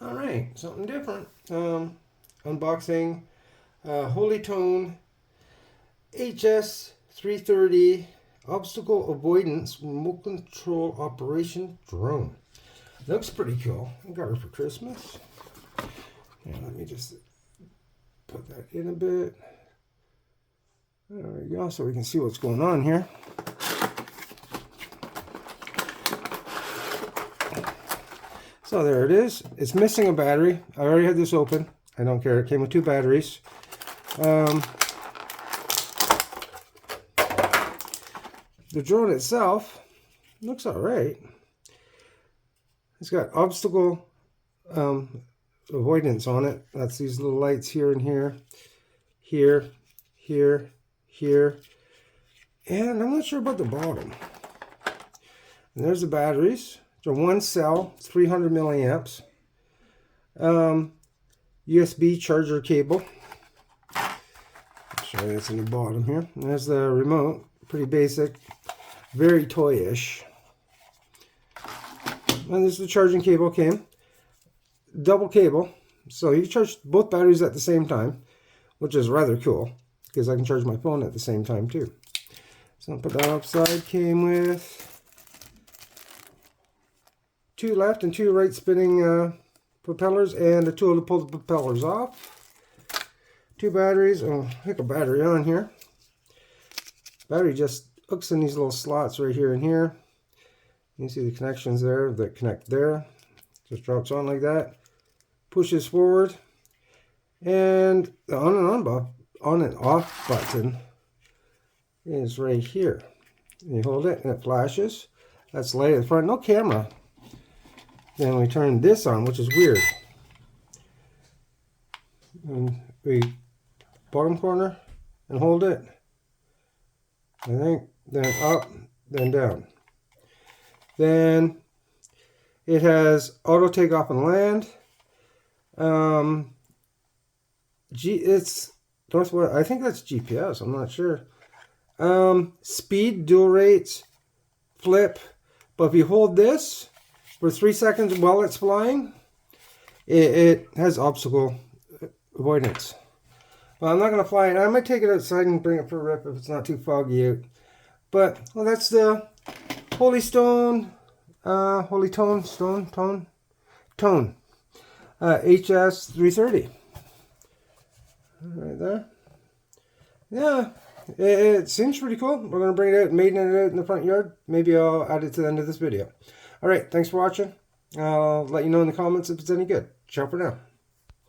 All right, something different. Unboxing Hollyton HS330 Obstacle Avoidance Remote Control Operation Drone. Looks pretty cool. I got her for Christmas. Yeah, let me just put that in a bit. There we go, so we can see what's going on here. So there it is. It's missing a battery. I already had this open. I don't care. It came with 2 batteries. The drone itself looks all right. It's got obstacle avoidance on it. That's these little lights here and here, here, here, here. And I'm not sure about the bottom. And there's the batteries. So 1 cell, 300 milliamps. USB charger cable. I'll show you this in the bottom here. And there's the remote. Pretty basic. Very toyish. And there's the charging cable came. Double cable. So you can charge both batteries at the same time, which is rather cool because I can charge my phone at the same time too. So I'll put that outside. Came with 2 left and 2 right spinning propellers and a tool to pull the propellers off. 2 batteries. Oh, hook a battery on here. Battery just hooks in these little slots right here and here. You can see the connections there that connect there. Just drops on like that. Pushes forward. And the on and off button is right here. You hold it and it flashes. That's light at the front. No camera. Then we turn this on, which is weird. And we bottom corner and hold it. I think then up, then down. Then it has auto takeoff and land. It's northwest. I think that's GPS. I'm not sure. Speed, dual rates, flip. But if you hold this for 3 seconds while it's flying, it has obstacle avoidance. Well, I'm not going to fly it. I might take it outside and bring it for a rip if it's not too foggy out. But, well, that's the Hollyton HS330. Right there. Yeah, it seems pretty cool. We're going to bring it out, Maiden it out in the front yard. Maybe I'll add it to the end of this video. All right, thanks for watching. I'll let you know in the comments if it's any good. Ciao for now.